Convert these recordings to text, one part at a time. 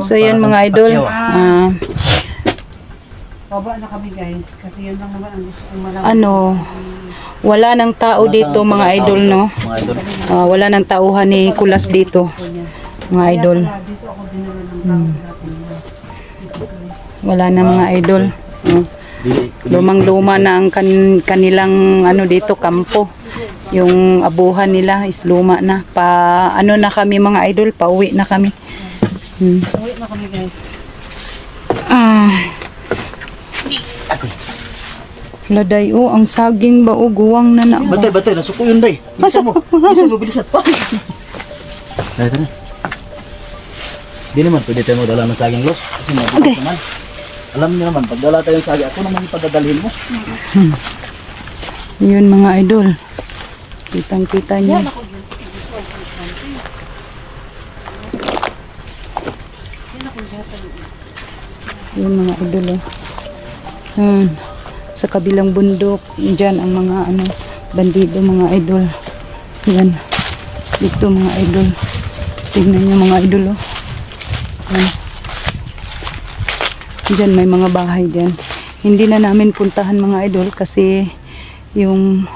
So yun mga idol, Baba na kami guys, kasi yun lang naman ang gusto kong malaman. ano, wala nang tao dito mga idol, no? Mga idol. Wala nang tauhan ni Kulas dito, mga idol. Kaya dito ako dinala ng tao natin. Wala na mga idol. Lumang-luma na ang kanilang ano dito, kampo. Yung abuhan nila is luma na. Ano na kami mga idol, pauwi na kami. Uwi na kami guys. Laday, ang saging ba guwang na na. Batay, batay, nasuko yun day. Bilisan mo. Bilisan mo, bilisan. Dahil na. Di naman pwede tayo magdala ng saging los. Kasi mabukas naman. Alam niyo naman, pag dala tayo ng saging, ako naman ipadadalhin mo. Yun mga idol. Kitang-kita niyo. Yun mga idol. Sa kabilang bundok, dyan ang mga bandido mga idol. Yan. Dito mga idol. Tingnan nyo mga idol. Yan. Dyan may mga bahay dyan. Hindi na namin puntahan mga idol kasi yung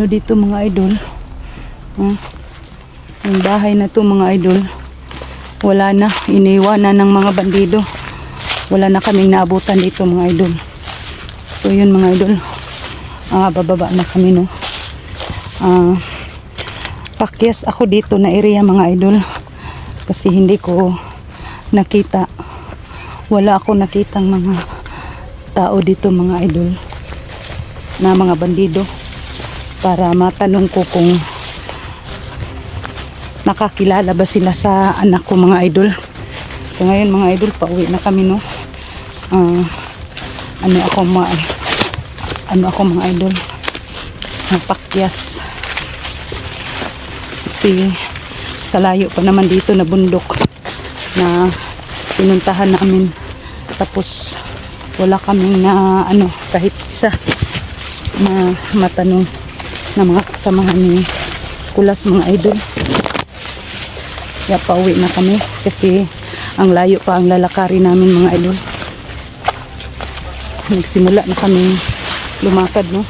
dito mga idol. Yung bahay na to mga idol. Wala na. Iniwanan ng mga bandido. Wala na kaming naabutan dito mga idol. So yun mga idol, bababa na kami no. Pakyas ako dito na area mga idol kasi hindi ko nakita, wala ako nakitang mga tao dito mga idol na mga bandido para matanong ko kung nakakilala ba sila sa anak ko mga idol. So ngayon mga idol, pauwi na kami no. Ano ako mga idol, pakyas kasi sa layo pa naman dito na bundok na pinuntahan namin, tapos wala kaming na kahit isa na matanong na mga kasamahan ni Kulas mga idol. Kaya pauwi na kami kasi ang layo pa ang lalakarin namin mga idol. Nagsimula na kami lumakad no.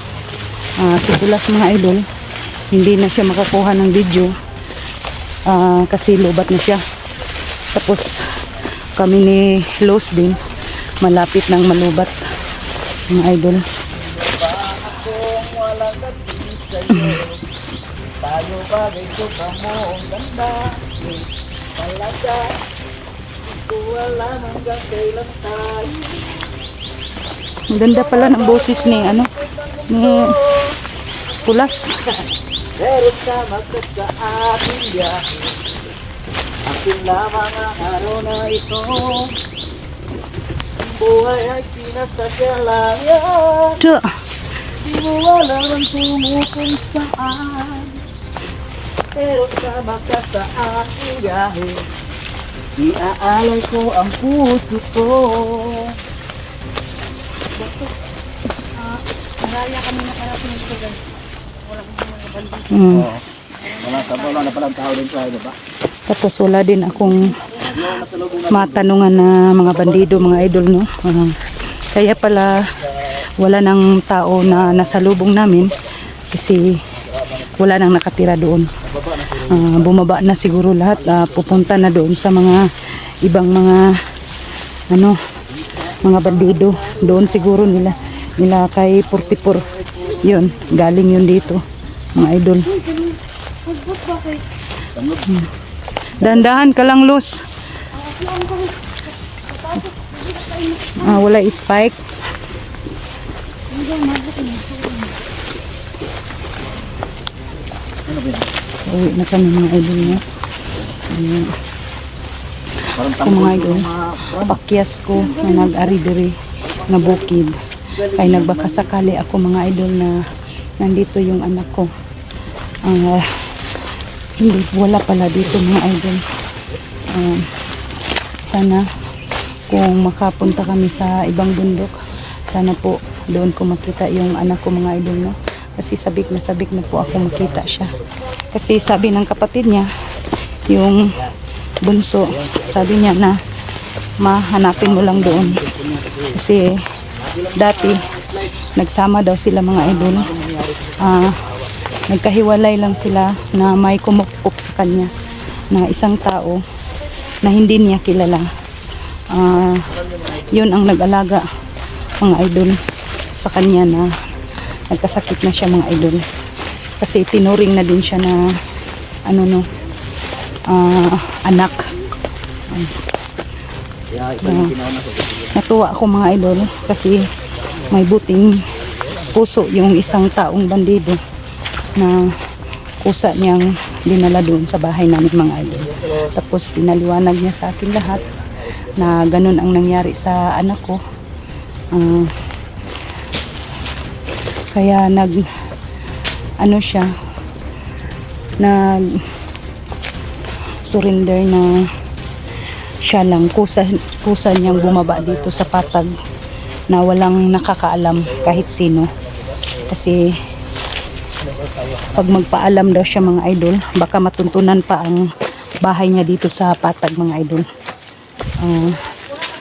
Si Kulas mga idol, hindi na siya makakuha ng video kasi lobat na siya. Tapos kami ni Los din malapit ng malubat mga idol. Tayo ba dito ka mo ang ganda talaga, wala hanggang kailan tayo. Ang ganda pala ng boses ni ni Kulas. Meron ka magkat sa ating biyahe, akin lamang ang araw na ito. Buhay ay sinasadya lang yan. Di mo alam ang tumukong saan. Meron ka magkat sa ating biyahe, iaalay ko ang puso ko. Maraya kami nakarating dito guys. Wala kami mga bandito. Wala na palang tao din sa ba? Tapos wala din akong matanungan na mga bandido mga idol no. Kaya pala wala nang tao na nasa lubong namin kasi wala nang nakatira doon. Bumaba na siguro lahat, pupunta na doon sa mga ibang mga mga bandido doon siguro nila kay 44 yun, galing yun dito mga idol. Dandahan ka lang Los. Wala spike. Uwi na kami mga idol niya. Kung mga idol, pakyas ko na nag-ari-diri na bukid. Kaya nagbakasakali ako mga idol na nandito yung anak ko. Hindi, wala pala dito mga idol. Sana kung makapunta kami sa ibang bundok, sana po doon ko makita yung anak ko mga idol no. Kasi sabik na po ako makita siya. Kasi sabi ng kapatid niya, yung bunso, sabi niya na mahanapin mo lang doon. Kasi dati nagsama daw sila mga idol. Nagkahiwalay lang sila na may kumupop sa kanya na isang tao na hindi niya kilala. Yun ang nag-alaga mga idol sa kanya na nagkasakit na siya mga idol. Kasi tinuring na din siya na anak. Natuwa ako mga idol kasi may buting puso yung isang taong bandido na kusa niyang dinala doon sa bahay namin mga idol. Tapos pinaliwanag niya sa akin lahat na ganun ang nangyari sa anak ko. Kaya nag surrender na siya lang, kusa niyang bumaba dito sa patag na walang nakakaalam kahit sino. Kasi pag magpaalam daw siya mga idol, baka matuntunan pa ang bahay niya dito sa patag mga idol.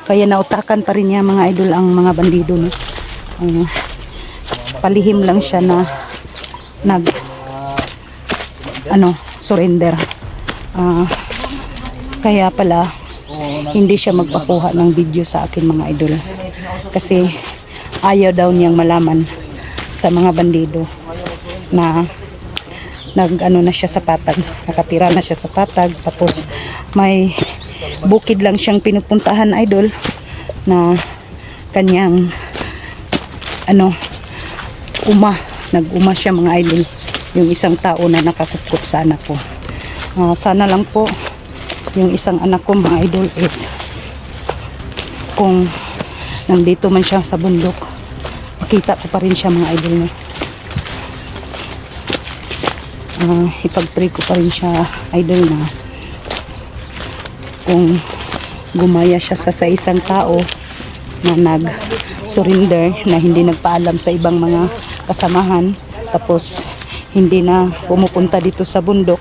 Kaya nautakan pa rin niya mga idol ang mga bandido, no? Palihim lang siya na surrender. Kaya pala hindi siya magpakuha ng video sa akin mga idol, kasi ayaw daw niyang malaman sa mga bandido na na siya sa patag, nakatira na siya sa patag. Tapos may bukid lang siyang pinupuntahan idol na kanyang nag-uma siya mga idol, yung isang tao na nakakutkot sa anak ko. Sana lang po yung isang anak ko mga idol is kung nandito man siya sa bundok, makita ko pa rin siya mga idol niya. Ipag-pray ko pa rin siya idol na kung gumaya siya sa isang tao na nag-surrender, na hindi nagpaalam sa ibang mga kasamahan, tapos hindi na pumupunta dito sa bundok,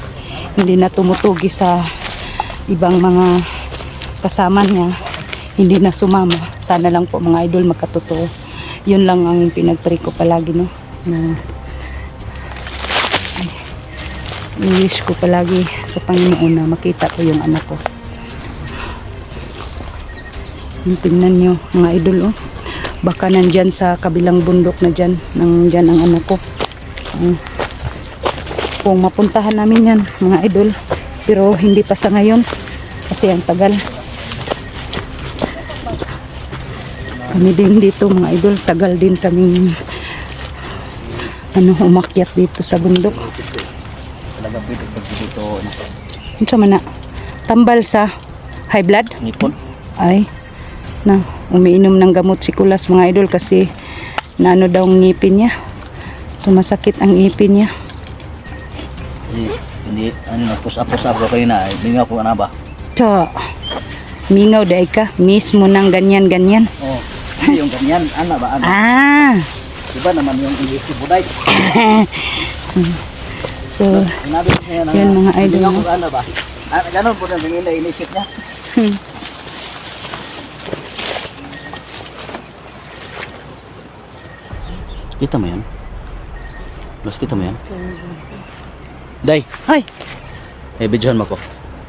hindi na tumutugi sa ibang mga kasama niya, hindi na sumama. Sana lang po mga idol magkatotoo. Yun lang ang pinag-pray ko palagi, no? Na i-wish ko palagi sa Panginoon na makita ko yung anak ko. Tingnan nyo mga idol, baka nandyan sa kabilang bundok na dyan, nandyan ang anak ko. Kung mapuntahan namin yan mga idol, pero hindi pa sa ngayon kasi ang tagal. Kami din dito mga idol, tagal din kami umakyat dito sa bundok. Ito man na tambal sa high blood Ngipon. ay na umiinom ng gamot si Kulas mga idol kasi daw ang ngipin niya, sumasakit ang ngipin niya. Hindi pusa-pusa ko kayo na, mingaw ko na ba? Mingaw dahi ka mismo ng ganyan. Hindi yung ganyan, ba? Diba naman yung iisip buday? So yun mga idol, mingaw ko ba? Ganon po na inisip niya. Kita mo yan? Kita mo yan? Day! Ay! Videohan mo ko.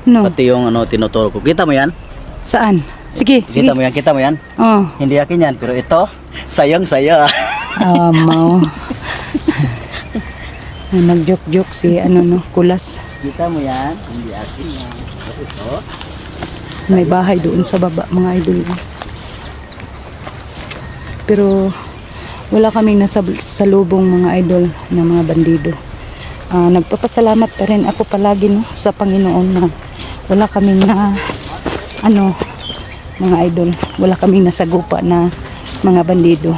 No. Pati yung tinuturo ko. Kita mo yan? Saan? Sige. Kita mo yan? Oh. Hindi akin yan, pero ito, sayang-saya. Mau. Nag-joke si Kulas. Kita mo yan? Hindi akin yan. Ito. May bahay doon sa baba mga idol. Pero wala kaming nasa salubong mga idol ng mga bandido. Nagpapasalamat pa rin ako palagi, no, sa Panginoon na wala kaming mga idol, wala kaming nasagupa na mga bandido.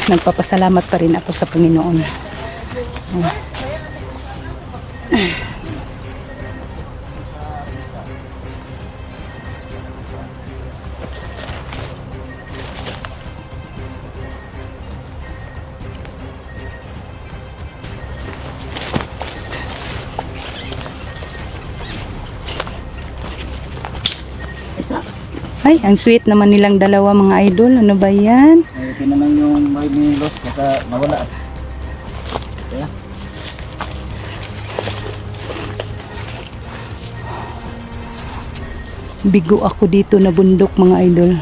Nagpapasalamat pa rin ako sa Panginoon. Ay, ang sweet naman nilang dalawa mga idol. Ano ba yan? Ay, tinanong yung may milos, baka mawala. Kaya, Bigo ako dito na bundok mga idol.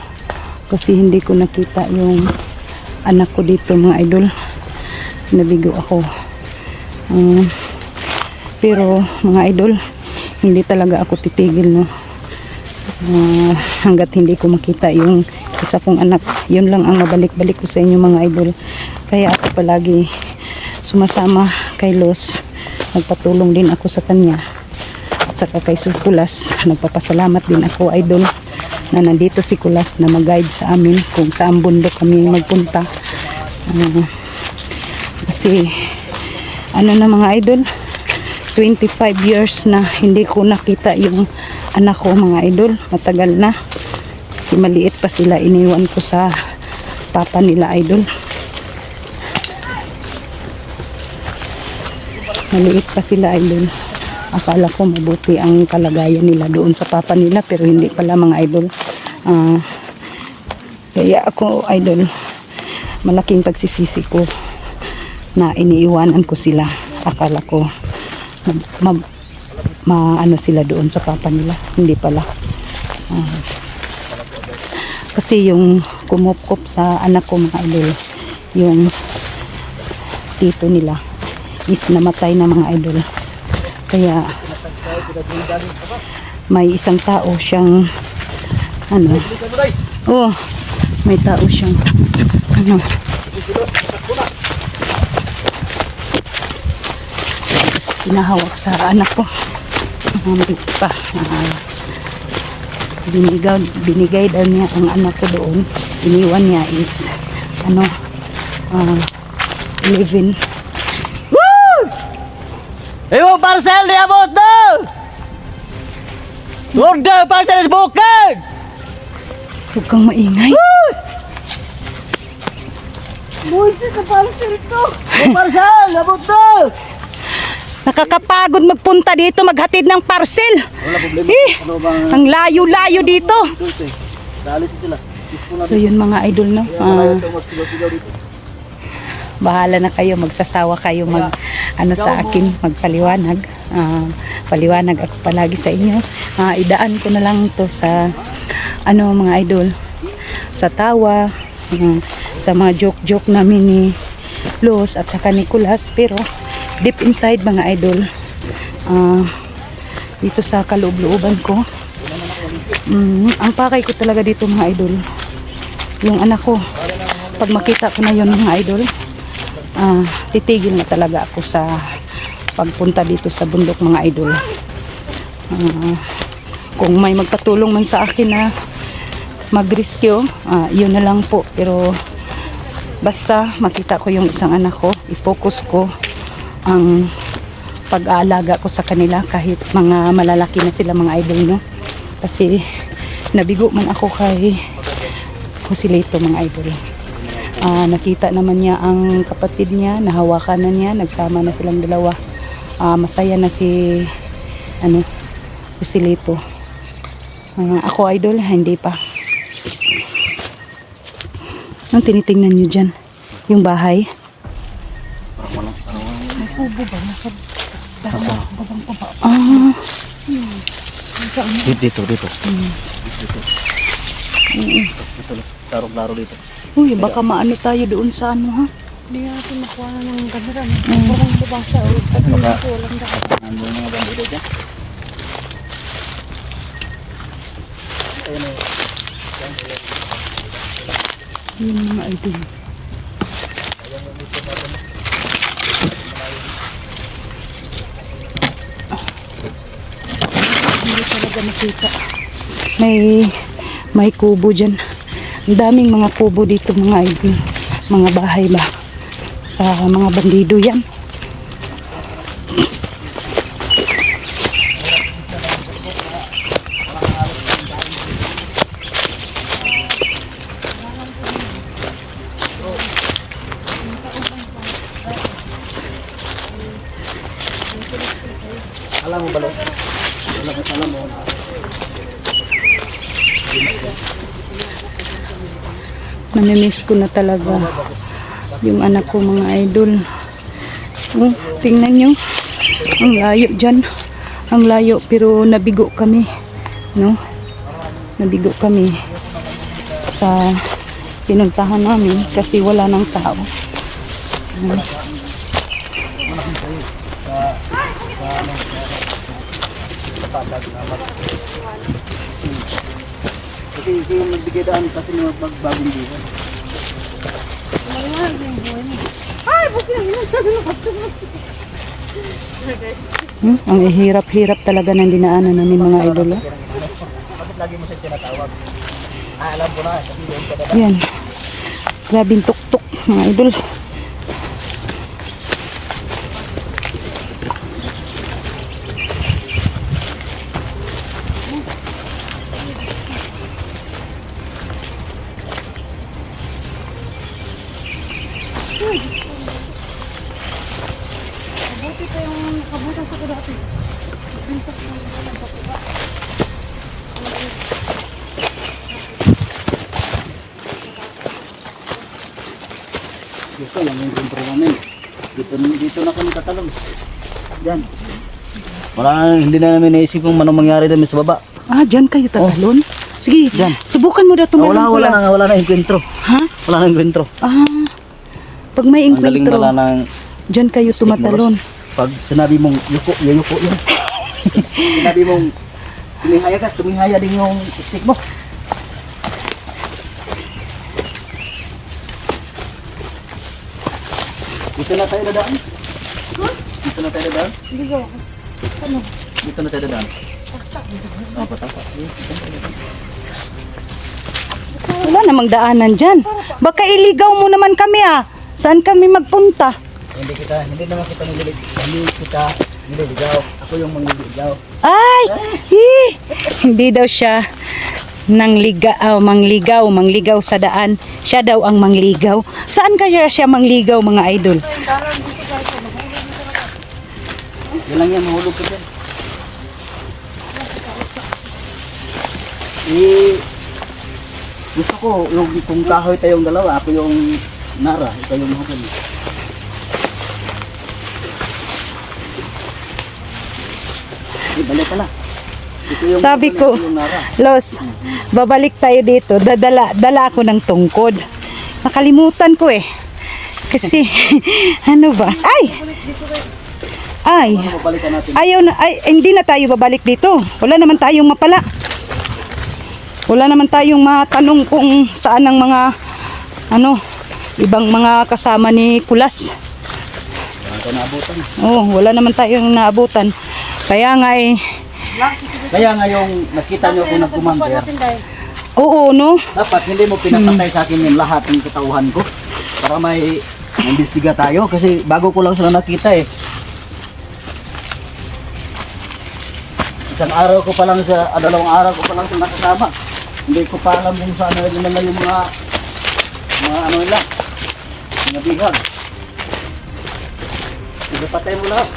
Kasi hindi ko nakita yung anak ko dito mga idol. Nabigo ako. Pero mga idol, hindi talaga ako titigil no. Hanggat hindi ko makita yung isa kong anak. Yun lang ang mabalik-balik ko sa inyo mga idol. Kaya ako palagi sumasama kay Los. Nagpatulong din ako sa kanya. At saka kay Sir Kulas, nagpapasalamat din ako idol na nandito si Kulas na mag-guide sa amin kung saan bundok kami magpunta. Kasi ano na mga idol, 25 years na hindi ko nakita yung anak ko mga idol. Matagal na kasi maliit pa sila, iniwan ko sa papa nila idol. Maliit pa sila idol. Akala ko mabuti ang kalagayan nila doon sa papa nila, pero hindi pala mga idol. Kaya ako idol, malaking pagsisisi ko na iniiwanan ko sila. Akala ko maano sila doon sa papa nila, hindi pala. Kasi yung kumupkop sa anak ko mga idol, yung tito nila is namatay na mga idol. Kaya may isang tao siyang ano, oh, may tao siyang ano, pinahawak sa anak ko. Binigay daw niya ang anak ko doon. Iniwan niya is ano, 11. Ewo parcel di abot daw! Order parcel is booked! Huwag kang maingay. Buisit na parcel ko. Parcel, abot daw! Nakakapagod magpunta dito, maghatid ng parcel. Wala problema. Ano bang Ang layo-layo dito. dito eh? Dalit sila. So yun mga idol no. Magsigaw dito. Bahala na kayo, magsasawa kayo mag ano sa akin, magpaliwanag. Paliwanag ako palagi sa inyo. Idaan ko na lang to sa ano mga idol, sa tawa, sa mga joke-joke namin ni Los at saka ni Kulas. Pero deep inside mga idol, dito sa kaloob-looban ko, ang pakay ko talaga dito mga idol, yung anak ko. Pag makita ko na yun mga idol, titigil na talaga ako sa pagpunta dito sa bundok mga idol. Kung may magpatulong man sa akin na mag-rescue, yun na lang po. Pero basta makita ko yung isang anak ko, i-focus ko ang pag-aalaga ko sa kanila kahit mga malalaki na sila mga idol no. Kasi nabigo man ako kay Joselito mga idol. Nakita naman niya ang kapatid niya, nahawakan na niya, nagsama na silang dalawa. Masaya na si ano, Joselito. Ako idol, hindi pa. Ang tinitingnan niyo dyan? Yung bahay? May kubo ba? Nasa babang baba. Dito. Dito. Laro dito. Uy, baka maano tayo doon sa ano ha? Hindi natin makuha na ng kamera. Parang babasa. Walang dapat. Nandun mga bandido dyan. Yun mga idol. Hindi talaga nakita. May kubo dyan. Ang daming mga kubo dito mga idol. Mga bahay ba? Sa mga bandido yan. Alam mo ba? Alam mo. Namimiss ko na talaga yung anak ko, mga idol. Oh, tingnan nyo. Ang layo dyan. Ang layo, pero nabigo kami. No? Nabigo kami sa pinuntahan namin kasi wala nang tao. Kasi yung nagbigay daan kasi mga bagong buwan. Ang hirap-hirap talaga ng dinaanan namin, mga idol. Bakit lagi mo siya tinatawag? Alam ko na, kasi yun ka na. Yan. Grabing tuktok, mga idol. Buti pa yung kabutan sa ko dati. Dito lang yung kontrol namin. Dito na kami tatalong. Diyan. Hindi na namin naisip kung anong mangyari dami sa baba. Ah, dyan kayo tatalon? Sige, Dyan. subukan mo daw tumalon Wala na enkwentro. Ha? Wala na enkwentro. Ah, pag may Ang galing enkwentro, pala ng dyan kayo tumatalon. pag sinabi mong yuko yun. Sinabi mong tumihaya din yung stick mo. Dito na tayo dadaan. Dito na tayo dadaan. Hindi ko. Ano? Dito na tayo dadaan. Tapak. Wala namang daanan dyan. Baka iligaw mo naman kami ah. Saan kami magpunta? Hindi naman kita nililigaw. Ako yung mangliligaw. Ay! Hindi daw siya mangligaw sa daan. Siya daw ang mangligaw. Saan kaya siya mangligaw, mga idol? Yan lang yan, mahulog ka dyan. Gusto ko, kung kahoy tayong dalawa, ako yung Nara, ikaw yung mahukal. Balik pala. Sabi ko, Los, babalik tayo dito. Dala ako ng tungkod. Nakalimutan ko eh. Kasi, ano ba? Ay, hindi na tayo babalik dito. Wala naman tayong mapala. Wala naman tayong matanong kung saan ang mga, ibang mga kasama ni Kulas. Wala naman tayong naabutan. Kaya nga yung nakita nyo kung nag-commander, oo, no? dapat hindi mo pinapatay sa akin yung lahat ng katauhan ko para may imbestiga tayo kasi bago ko lang sila nakita eh. Isang araw ko pa lang dalawang araw ko pa lang sila nakasama. Hindi ko pa alam kung saan nila yung mga nila, mga bihag. Napatay mo lahat.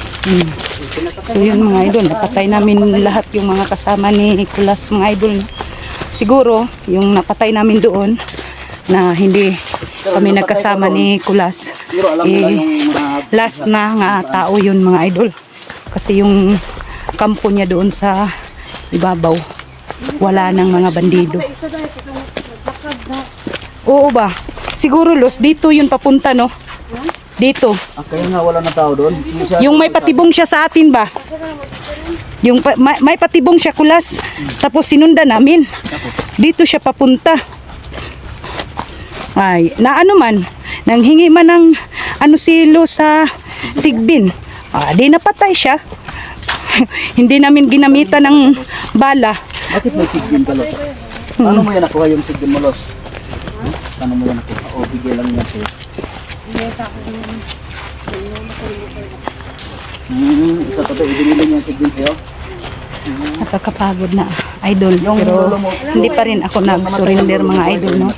So yun, mga idol, napatay namin lahat yung mga kasama ni Kulas, mga idol. Siguro yung napatay namin doon na hindi kami nagkasama ni Kulas, last na nga tao yun, mga idol. Kasi yung kampo niya doon sa ibabaw, wala nang mga bandido. Oo ba? Siguro, Los, dito yun papunta, no? Dito. Kaya nga wala na tao doon. Yung may patibong siya sa atin ba? Yung may patibong siya, Kulas. Tapos sinundan namin. Dito siya papunta. Ay, na ano man, nanghingi man ng si Lo sa Sigbin. Di napatay siya. Hindi namin ginamitan ng bala. Bakit may sigbin ka, Los? Paano mo yan nakuha yung sigbin mo, Los? Paano mo yan nakuha? O, bigay lang yan sa'yo. Sa totoo, ibinili niya yung sigbin sa'yo? Nakakapagod na, idol. Pero hindi pa rin ako nag-surrender, mga idol, no?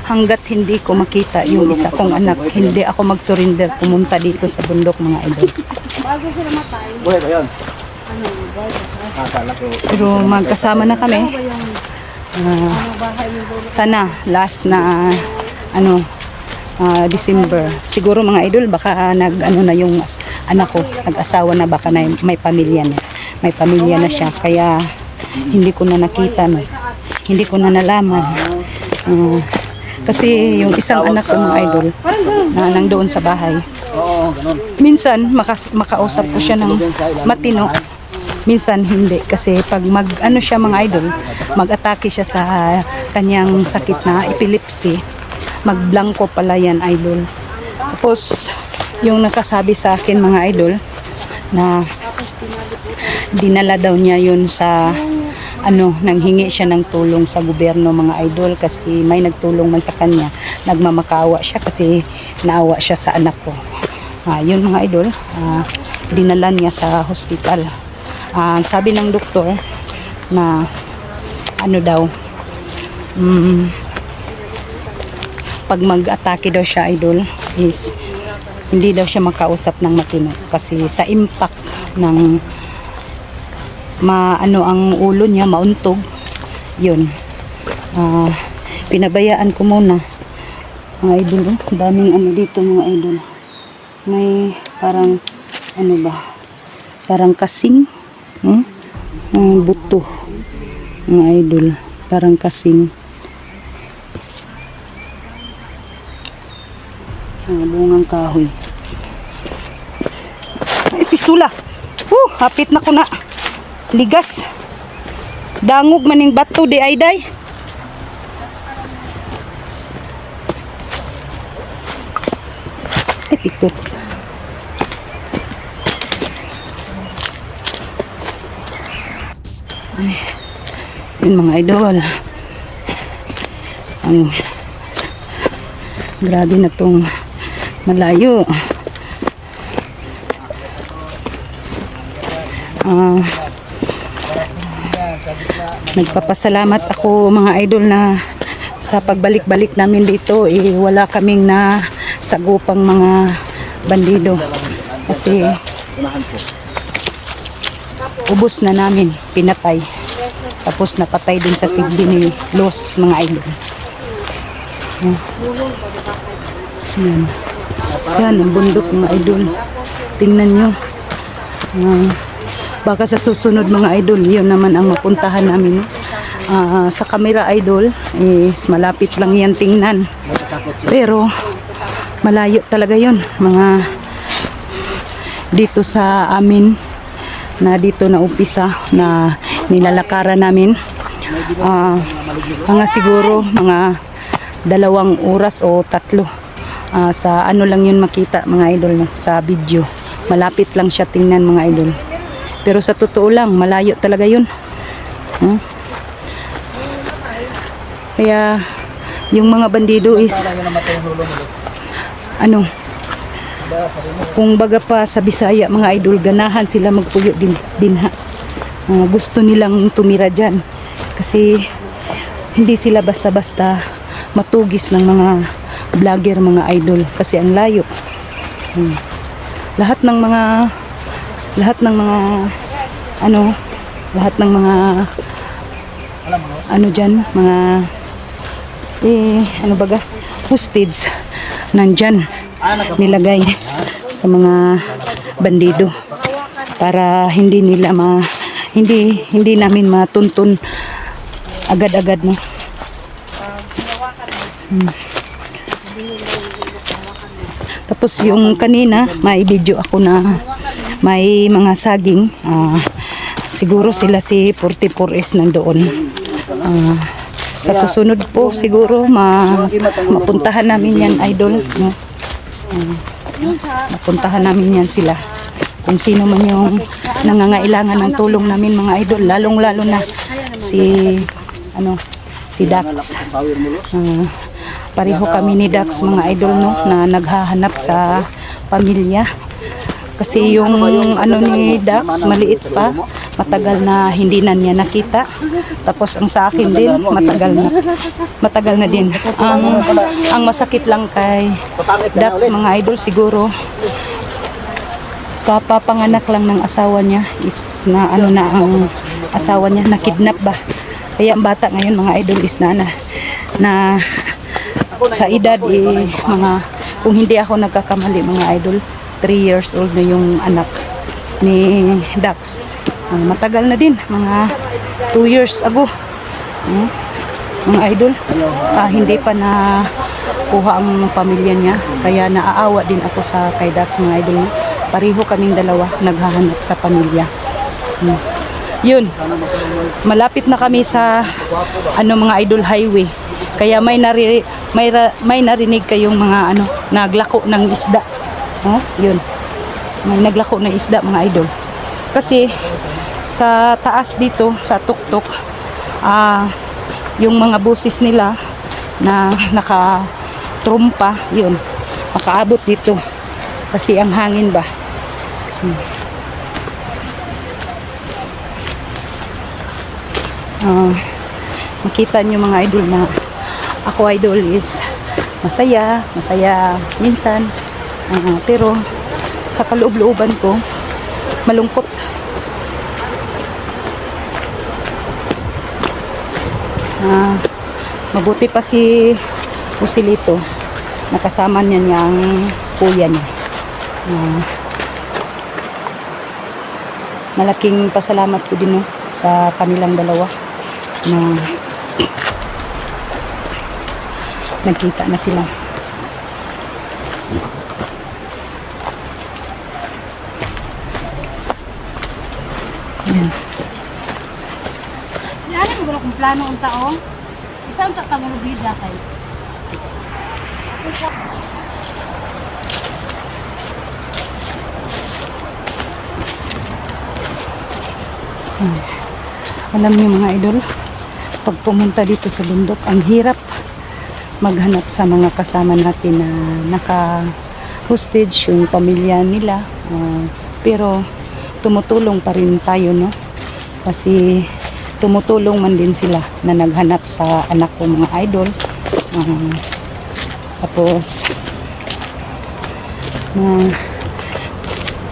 Hanggat hindi ko makita yung isa kong anak, hindi ako mag-surrender pumunta dito sa bundok, mga idol. Bago sila matay. Buhay ba yun? Ano, bago. Akala ko. Pero magkasama na kami. Sana last na December. Siguro mga idol baka na yung anak ko, nag-asawa na, baka na may pamilya na. May pamilya na siya kaya hindi ko na nakita no. Hindi ko na nalaman. Kasi yung isang anak ko mga idol na nandoon sa bahay. Minsan makausap ko siya ng matino. Minsan hindi kasi pag siya mga idol, mag-atake siya sa kanyang sakit na epilepsy. Magblanko pala yan idol. Tapos yung nakasabi sa akin mga idol na dinala daw niya yun sa nanghingi siya ng tulong sa gobyerno mga idol kasi may nagtulong man sa kanya. Nagmamakawa siya kasi naawa siya sa anak ko. Yun mga idol, dinala niya sa hospital. Sabi ng doktor na pag mag-atake daw siya idol is hindi daw siya makausap ng matino kasi sa impact ng ang ulo niya mauntog yun. Pinabayaan ko muna mga idol. Daming dito mga idol, may parang parang kasing buto mga idol, parang kasing bungang kahoy. Ay, pistula. Hapit na ko na. Ligas. Dangog maning bato di ay day. Ay, pikot. Ay, yun mga idol. Grabe na tong malayo. Nagpapasalamat ako mga idol na sa pagbalik-balik namin dito wala kaming na sagupang mga bandido kasi ubos na namin, pinatay, tapos napatay din sa sigdi ni Los mga idol. Yan ang bundok mga idol, tingnan nyo. Baka sa susunod mga idol yun naman ang mapuntahan namin. Sa camera idol is malapit lang yan tingnan, pero malayo talaga yun mga dito sa amin na dito na umpisa na nilalakaran namin. Mga siguro mga 2 oras o 3 sa lang yun makita mga idol no, sa video. Malapit lang siya tingnan mga idol, pero sa totoo lang malayo talaga yun. Kaya yung mga bandido is kung baga pa sa Bisaya mga idol, ganahan sila magpuyo din ha. Gusto nilang tumira dyan kasi hindi sila basta-basta matugis ng mga vlogger mga idol kasi ang layo. Lahat ng mga dyan, mga hostage nandyan nilagay sa mga bandido para hindi namin matuntun agad-agad no. Tapos yung kanina may video ako na may mga saging, siguro sila si 44S nandoon. Sa susunod po siguro mapuntahan namin yan idol no? Mapuntahan namin yan sila, kung sino man yung nangangailangan ng tulong namin mga idol, lalong-lalo na si Dax. Pareho kami ni Dax mga idol no, na naghahanap sa pamilya kasi yung ni Dax maliit pa, matagal na hindi na niya nakita. Tapos ang sa akin din matagal na din. Ang masakit lang kay Dax mga idol, siguro kapapanganak lang ng asawa niya is na ang asawa niya nakidnap ba, Kaya ang bata ngayon mga idol is na sa edad mga, kung hindi ako nagkakamali mga idol, 3 years old na yung anak ni Dax. Matagal na din, mga 2 years ago. Mga idol, hindi pa na kuha ang pamilya niya, kaya naaawa din ako sa kay Dax mga idol. Pareho kaming dalawa naghahanap sa pamilya. Yun, malapit na kami sa mga idol highway, kaya may narinig kayong mga naglako ng isda. Yun, may naglako ng isda mga idol, kasi sa taas dito sa tuktok, yung mga busis nila na nakatrumpa, yun, makaabot dito kasi ang hangin ba. Makita nyo mga idol na ako idol is masaya minsan, pero sa kaloob-looban ko malungkot. Mabuti pa si Usilito, nakasama niya niyang kuya niya. Malaking pasalamat ko din sa kanilang dalawa na nagkita na sila. Yan. Ano mo kung plano ang tao? Isang tatanong bida kay. Alam niyo mga idol, pag pumunta dito sa bundok, ang hirap maghanap sa mga kasama natin na naka-hostage yung pamilya nila. Pero tumutulong pa rin tayo, no? Kasi tumutulong man din sila na naghanap sa anak ko mga idol. Tapos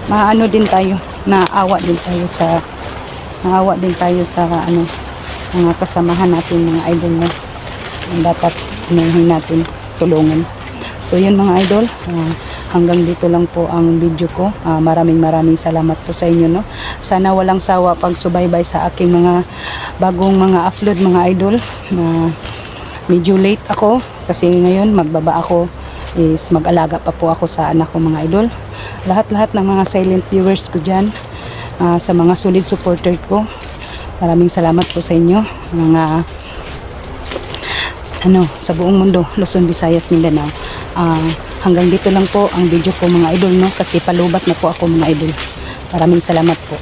maano din tayo, naawa din tayo sa mga kasamahan natin mga idol na dapat inahin natin, tulungan. So yun mga idol, hanggang dito lang po ang video ko. Maraming salamat po sa inyo, no? Sana walang sawa pagsubaybay sa aking mga bagong mga upload mga idol. Medyo late ako kasi ngayon magbaba ako, is mag-alaga pa po ako sa anak ko mga idol. Lahat ng mga silent viewers ko dyan, sa mga solid supporter ko, maraming salamat po sa inyo, mga sa buong mundo, Luzon, Visayas, Mindanao. Hanggang dito lang po ang video ko mga idol, no? Kasi palubat na po ako mga idol. Maraming salamat po.